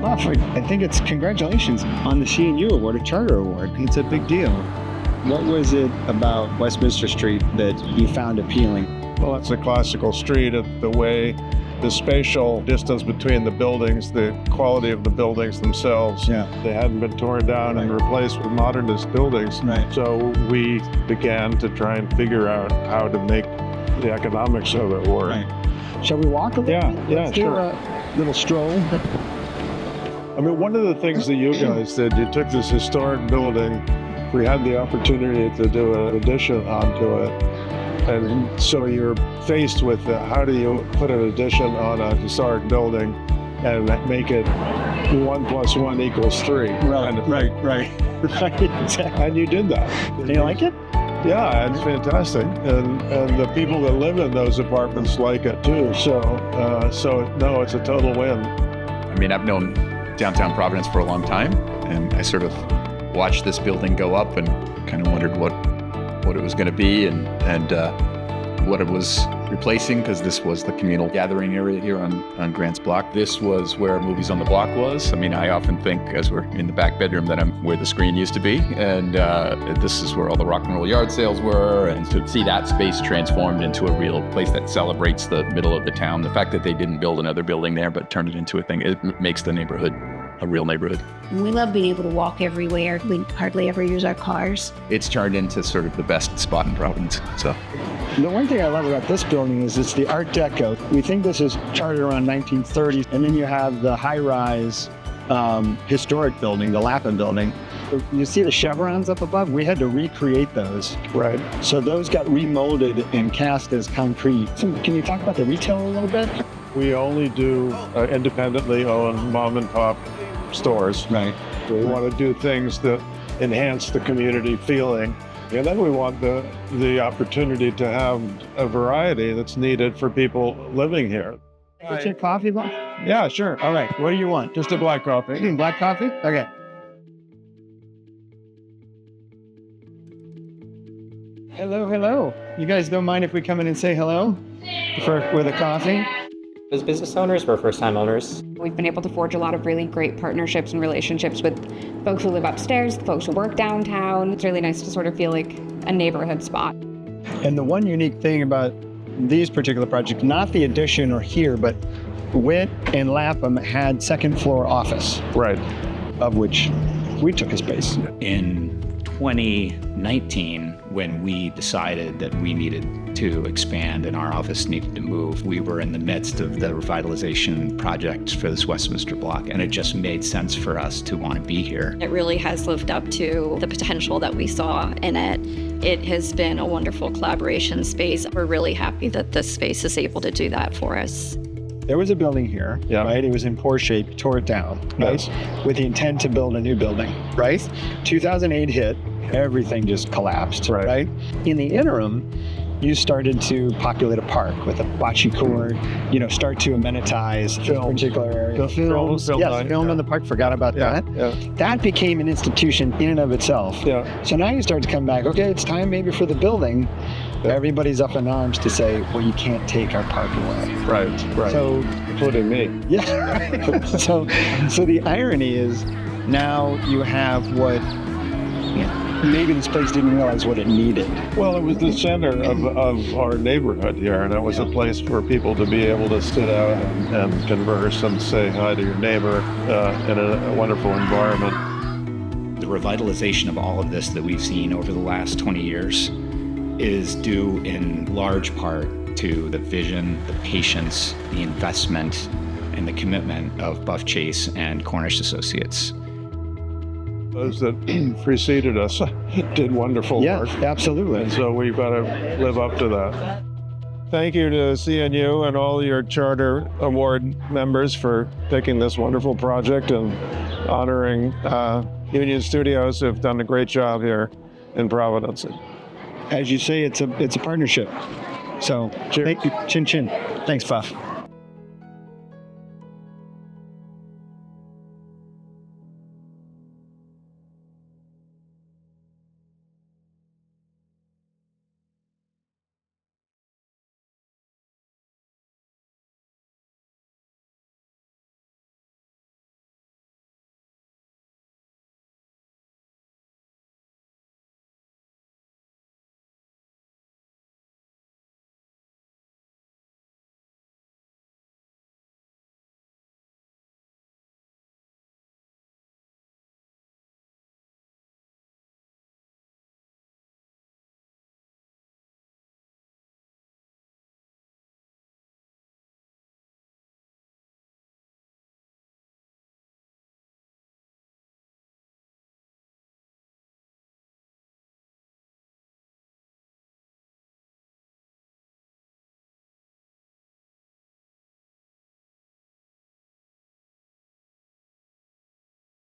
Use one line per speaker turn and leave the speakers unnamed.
Buff, I think it's congratulations on the CNU Award, a Charter Award. It's a big deal. What was it about Westminster Street that you found appealing?
Well, it's a classical street. The way, the spatial distance between the buildings, the quality of the buildings themselves.
Yeah.
They hadn't been torn down and replaced with modernist buildings.
Right.
So we began to try and figure out how to make the economics of it work.
Right. Shall we walk a little bit?
Yeah,
Let's do
sure.
a little stroll.
I mean, one of the things that you guys did, you took this historic building, we had the opportunity to do an addition onto it. And so you're faced with how do you put an addition on a historic building and make it 1 + 1 = 3.
Right. Exactly.
And you did that.
Do you like it?
Yeah, it's fantastic. And the people that live in those apartments like it too. So no, it's a total win.
I mean, I've known downtown Providence for a long time, and I sort of watched this building go up and kind of wondered what it was going to be and what it was replacing, because this was the communal gathering area here on Grant's Block. This was where Movies on the Block was. I mean, I often think as we're in the back bedroom that I'm where the screen used to be, and this is where all the rock and roll yard sales were, and to see that space transformed into a real place that celebrates the middle of the town. The fact that they didn't build another building there but turned it into a thing, it makes the neighborhood a real neighborhood.
We love being able to walk everywhere. We hardly ever use our cars.
It's turned into sort of the best spot in Providence. So
The one thing I love about this building is it's the Art Deco. We think this is chartered around 1930s, and then you have the high-rise historic building, the Lapham building. You see the chevrons up above? We had to recreate those.
Right.
So those got remolded and cast as concrete. So can you talk about the retail a little bit?
We only do independently owned mom and pop stores.
Right.
We want to do things that enhance the community feeling. And then we want the opportunity to have a variety that's needed for people living here.
What's your coffee, Bob?
Yeah, sure.
All right. What do you want?
Just a black coffee.
Black coffee? Okay. Hello. You guys don't mind if we come in and say hello with a coffee?
As business owners, we're first-time owners.
We've been able to forge a lot of really great partnerships and relationships with folks who live upstairs, folks who work downtown. It's really nice to sort of feel like a neighborhood spot.
And the one unique thing about these particular projects, not the addition or here, but Witt and Lapham had second floor office,
Right.
of which we took a space.
In 2019, when we decided that we needed to expand and our office needed to move, we were in the midst of the revitalization project for this Westminster block, and it just made sense for us to want to be here.
It really has lived up to the potential that we saw in it. It has been a wonderful collaboration space. We're really happy that this space is able to do that for us.
There was a building here,
Yeah.
right? It was in poor shape, tore it down, right?
Yes.
With the intent to build a new building, right? 2008 hit, everything just collapsed,
Right.
right? In the interim, you started to populate a park with a bocce court, start to amenitize this particular area.
Film
Yes,
night,
film
yeah.
in the park, forgot about that.
Yeah.
That became an institution in and of itself.
Yeah.
So now you start to come back, okay, it's time maybe for the building. Everybody's up in arms to say, well, you can't take our park away.
Right.
So,
Including me.
yeah. so the irony is now you have what maybe this place didn't realize what it needed.
Well, it was the center of our neighborhood here, and it was a place for people to be able to sit out and converse and say hi to your neighbor in a wonderful environment.
The revitalization of all of this that we've seen over the last 20 years is due in large part to the vision, the patience, the investment, and the commitment of Buff Chase and Cornish Associates.
Those that preceded us did wonderful work.
Yeah, absolutely.
And so we've got to live up to that. Thank you to CNU and all your Charter Award members for picking this wonderful project and honoring Union Studios, who've done a great job here in Providence.
As you say, it's a partnership. So,
Cheers.
thank you. Chin chin. Thanks, Puff.